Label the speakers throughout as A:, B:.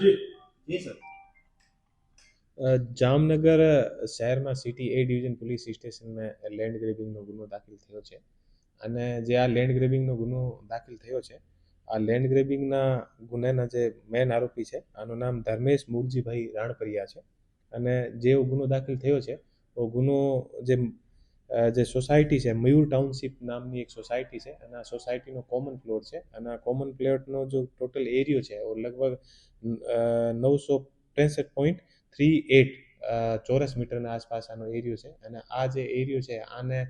A: જી sir.
B: Jamnagar શહેરમાં city એ division police સ્ટેશનમાં land ગ્રેબિંગનો ગુનો દાખલ થયો છે અને જે આ લેન્ડ ગ્રેબિંગનો ગુનો દાખલ થયો છે આ લેન્ડ ગ્રેબિંગના ગુનેના જે મેન આરોપી છે આનું નામ ધર્મેશ મૂળજીભાઈ રાણપરિયા છે અને જે ગુનો દાખલ થયો છે એ ગુનો જે સોસાયટી છે મયુર ટાઉનશીપ નામની એક સોસાયટી છે અને આ સોસાયટીનો કોમન પ્લોટ છે અને આ કોમન પ્લોટનો જો ટોટલ એરિયો છે એ લગભગ 963.38 ચોરસ મીટરના આસપાસ આનો એરિયો છે અને આ જે એરિયો છે આને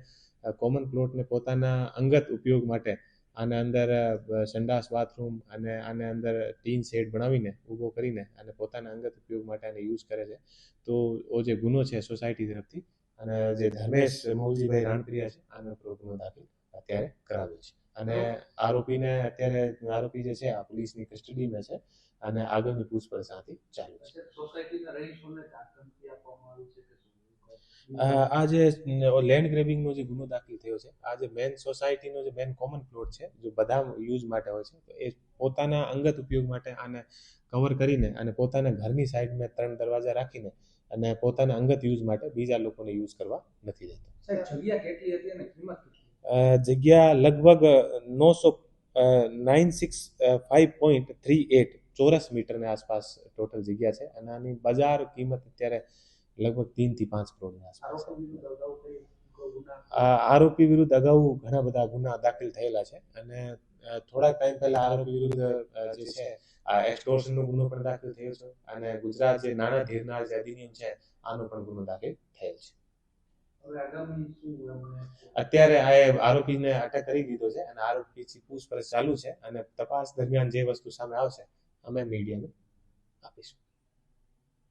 B: કોમન પ્લોટને પોતાના અંગત ઉપયોગ માટે આને અંદર સંડાસ બાથરૂમ અને આને અંદર ટીન શેડ બનાવીને ઊભો કરીને અને પોતાના અંગત ઉપયોગ માટે આને યુઝ કરે છે તો જે ગુનો છે સોસાયટી તરફથી અને જે ધર્મેશ મૂળજીભાઈ રાણપરિયા છે આનો ગુનો દાખલ અત્યારે કરાવ્યો છે અને આરોપી જે છે આ પોલીસની કસ્ટડીમાં છે અને આગળની પૂછપરછ આથી ચાલુ છે। આ જે લેન્ડ ગ્રેબિંગનો જે ગુનો દાખલ થયો છે આ જે મેન સોસાયટીનો જે મેન કોમન પ્લોટ છે જો બધા યુઝ માટે હોય છે તો એ પોતાના અંગત ઉપયોગ માટે આને કવર કરીને અને પોતાના ઘરની સાઈડમાં 3 દરવાજા રાખીને અને પોતાના અંગત યુઝ માટે બીજા લોકોને યુઝ કરવા નથી દેતો।
A: જગ્યા કેટલી હતી અને કિંમત કેટલી?
B: જગ્યા લગભગ 965.38 ચોરસ મીટરની આસપાસ ટોટલ જગ્યા છે અને આની બજાર કિંમત અત્યારે લગભગ 3 થી 5 કરોડની આસપાસ છે। આરોપી વિરુદ્ધ અગાઉ ઘણા બધા ગુના દાખલ થયેલા છે અને થોડા ટાઈમ પહેલા આરોપી વિરુદ્ધ જે છે આ એક્સટોર્શનનો ગુનો પણ દાખલ થયો છે અને ગુજરાત જે નાણાં ધીરનાર જે અધિનિયમ છે આનો પણ ગુનો દાખલ થયેલ છે। અત્યારે આ આરોપીને અટક કરી દીધો છે અને આરોપીથી પૂછપરછ ચાલુ છે અને તપાસ દરમિયાન જે વસ્તુ સામે આવશે અમે મીડિયાને આપીશું।